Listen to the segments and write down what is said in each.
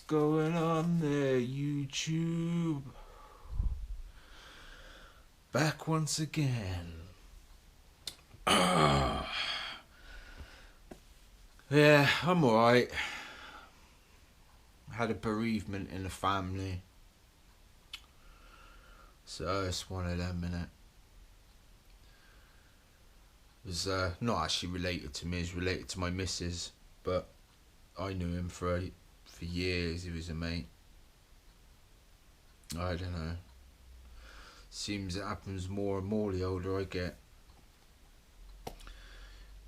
going on there, YouTube? Back once again. Yeah, I'm alright. Had a bereavement in the family. So it's one of them, innit? It was not actually related to me, it's related to my missus, but I knew him for years. He was a mate. I don't know. Seems it happens more and more the older I get.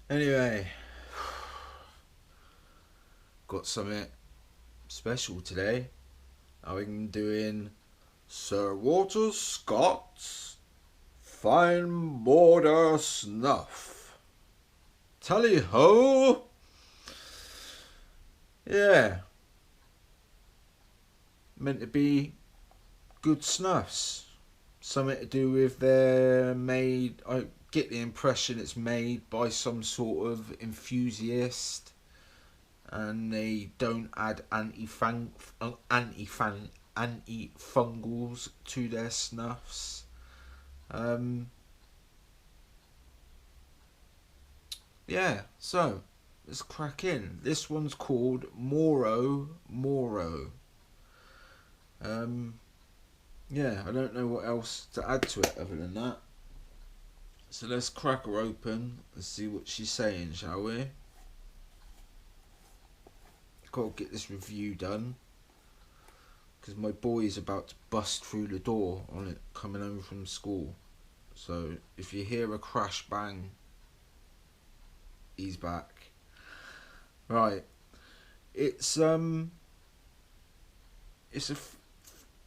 Anyway, got something special today. I'm doing Sir Walter Scott's Fine Border Snuff. Tally ho! Yeah. Meant to be good snuffs. Something to do with they're made. I get the impression it's made by some sort of enthusiast, and they don't add antifungals to their snuffs. Yeah, so let's crack in. This one's called Moro Moro. Yeah, I don't know what else to add to it other than that. So let's crack her open and see what she's saying, shall we? Got to get this review done, because my boy's about to bust through the door on it coming home from school. So if you hear a crash bang, he's back. Right, it's a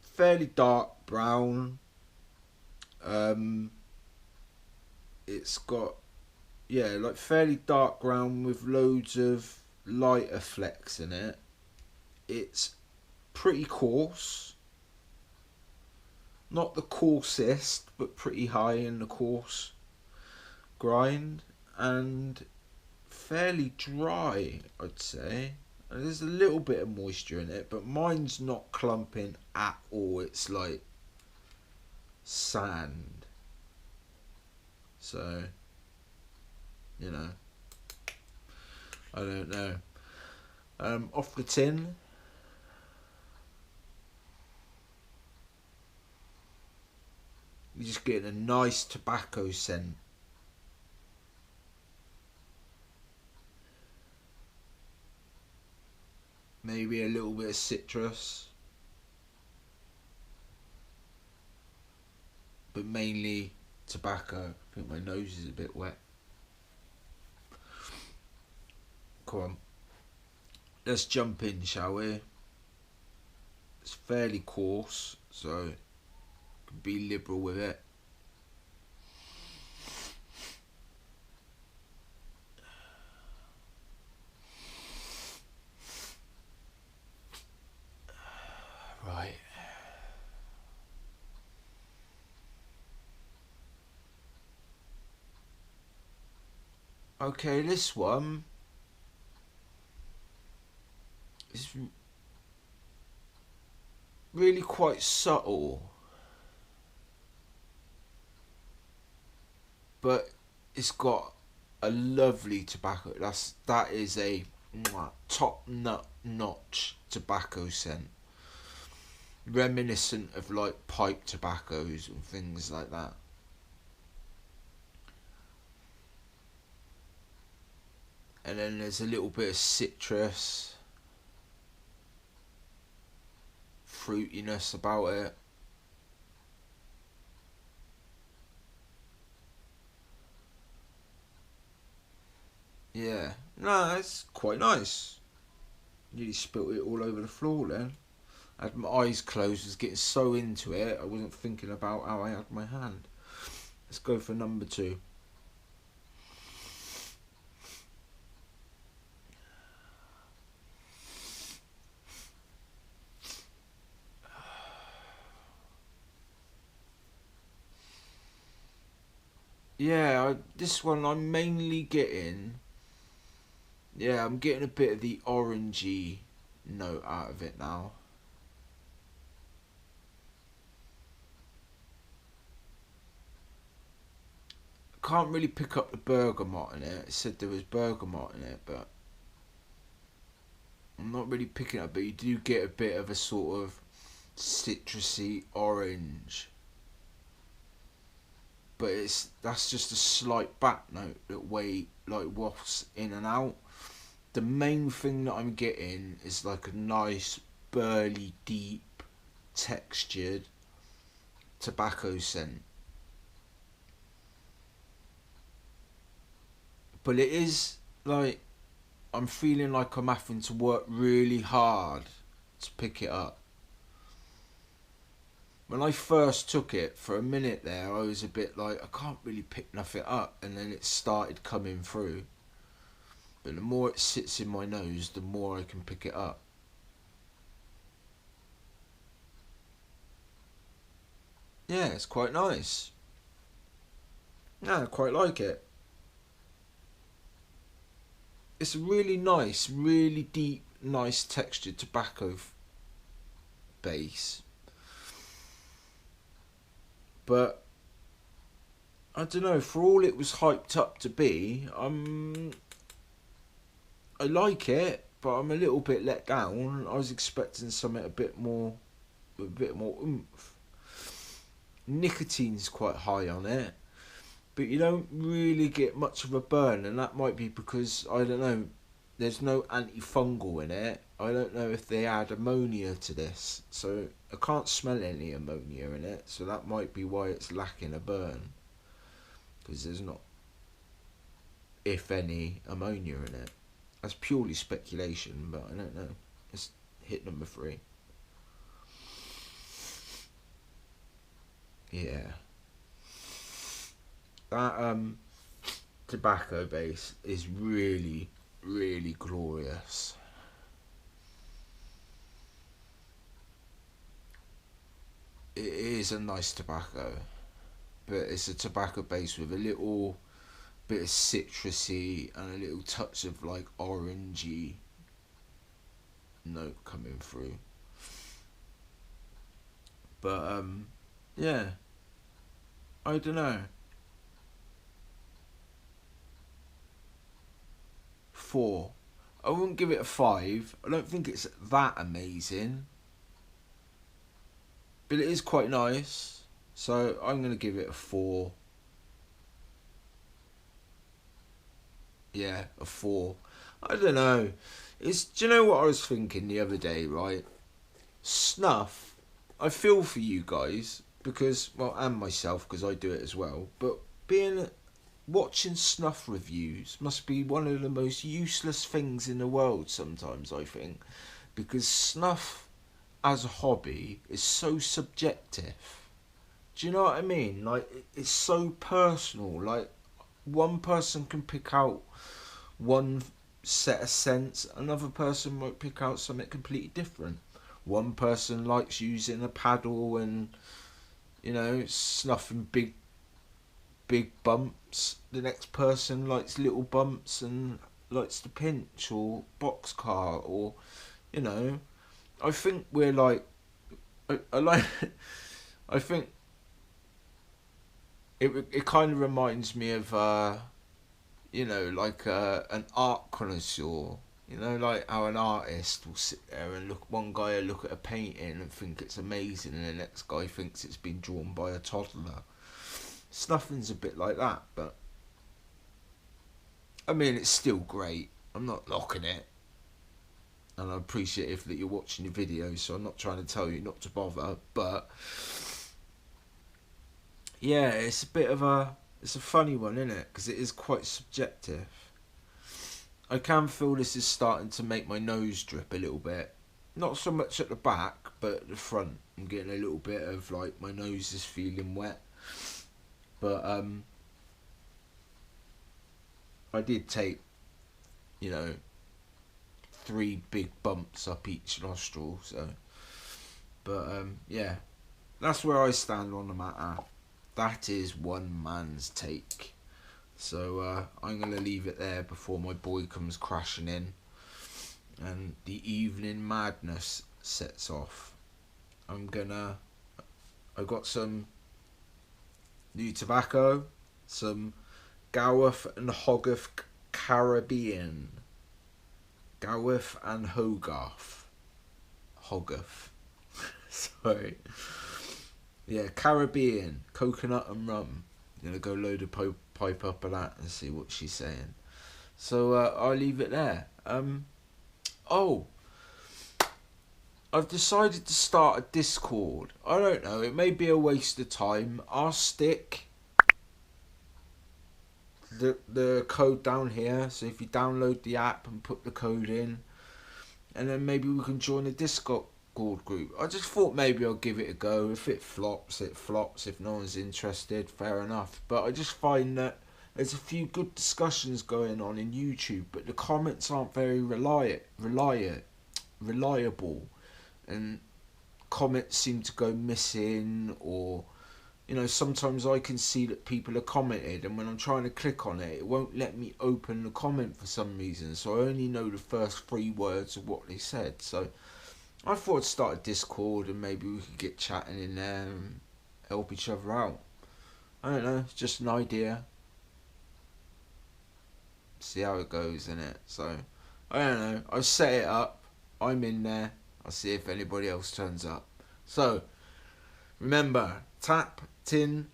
fairly dark brown. It's got, yeah, like fairly dark brown with loads of lighter flecks in it. It's pretty coarse. Not the coarsest, but pretty high in the coarse grind, and fairly dry, I'd say. And there's a little bit of moisture in it, but mine's not clumping at all. It's like sand. So, you know, I don't know. Off the tin, you're just getting a nice tobacco scent. Maybe a little bit of citrus, but mainly tobacco. I think my nose is a bit wet. Come on, let's jump in, shall we? It's fairly coarse, so be liberal with it. Right. Okay, this one is really quite subtle, but it's got a lovely tobacco. That is a top notch tobacco scent, reminiscent of like pipe tobaccos and things like that. And then there's a little bit of citrus, fruitiness about it. Yeah, no, it's quite nice. Nearly spilt it all over the floor then. I had my eyes closed, I was getting so into it, I wasn't thinking about how I had my hand. Let's go for number 2. Yeah, this one I'm mainly getting, I'm getting a bit of the orangey note out of it now. I can't really pick up the bergamot in it. It said there was bergamot in it, but I'm not really picking it up. But you do get a bit of a sort of citrusy orange. But that's just a slight back note that wafts in and out. The main thing that I'm getting is like a nice burly, deep, textured tobacco scent. But it is like I'm feeling like I'm having to work really hard to pick it up. When I first took it, for a minute there, I was a bit like, I can't really pick nothing up, and then it started coming through. But the more it sits in my nose, the more I can pick it up. Yeah, it's quite nice. Yeah, I quite like it. It's a really nice, really deep, nice textured tobacco base. But I don't know, for all it was hyped up to be, I like it, but I'm a little bit let down. I was expecting something a bit more oomph. Nicotine's quite high on it, but you don't really get much of a burn, and that might be because, I don't know, there's no antifungal in it. I don't know if they add ammonia to this, so I can't smell any ammonia in it, so that might be why it's lacking a burn, because there's not, if any, ammonia in it. That's purely speculation, but I don't know. It's hit number 3. Yeah. That tobacco base is really, really glorious. It is a nice tobacco, but it's a tobacco base with a little bit of citrusy and a little touch of like orangey note coming through. But yeah, I don't know. 4. I wouldn't give it a 5. I don't think it's that amazing, but it is quite nice. So I'm gonna give it a 4. Yeah, a 4. I don't know. Do you know what I was thinking the other day, right? Snuff, I feel for you guys, because, well, and myself, because I do it as well, but watching snuff reviews must be one of the most useless things in the world sometimes, I think, because snuff as a hobby is so subjective. Do you know what I mean? Like, it's so personal. Like, one person can pick out one set of scents, another person might pick out something completely different. One person likes using a paddle and, you know, snuffing big bumps. The next person likes little bumps and likes to pinch or boxcar, or, you know, I think we're like, I like, I think it kind of reminds me of you know, like an art connoisseur. You know, like how an artist will sit there and one guy will look at a painting and think it's amazing, and the next guy thinks it's been drawn by a toddler. Snuffing's a bit like that, but I mean, it's still great. I'm not knocking it, and I appreciate that you're watching the video, so I'm not trying to tell you not to bother, but yeah, it's a funny one, isn't it? Because it is quite subjective. I can feel this is starting to make my nose drip a little bit. Not so much at the back, but at the front. I'm getting a little bit of like my nose is feeling wet. But I did take, you know, 3 big bumps up each nostril. So, but yeah, that's where I stand on the matter. That is one man's take. So I'm going to leave it there before my boy comes crashing in. and the evening madness sets off. I got some new tobacco, some Gowith and Hogarth Caribbean. Gowith and Hogarth. Sorry. Yeah, Caribbean, coconut and rum. Gonna go load a pipe up of that and see what she's saying. So I'll leave it there. I've decided to start a Discord. I don't know, it may be a waste of time. I'll stick the code down here, so if you download the app and put the code in, and then maybe we can join a Discord group. I just thought maybe I'll give it a go. If it flops, it flops. If no one's interested, fair enough. But I just find that there's a few good discussions going on in YouTube, but the comments aren't very reliable, and comments seem to go missing, or sometimes I can see that people are commented, and when I'm trying to click on it, it won't let me open the comment for some reason, so I only know the first 3 words of what they said. So I thought I'd start a Discord and maybe we could get chatting in there and help each other out. I don't know, it's just an idea. See how it goes, innit? So, I don't know, I've set it up, I'm in there, I'll see if anybody else turns up. So, remember, tap tin,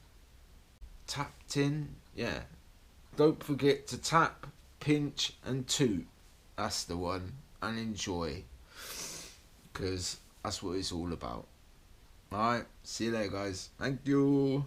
yeah. Don't forget to tap, pinch and toot. That's the one. And enjoy. Because that's what it's all about. Alright, see you later guys. Thank you.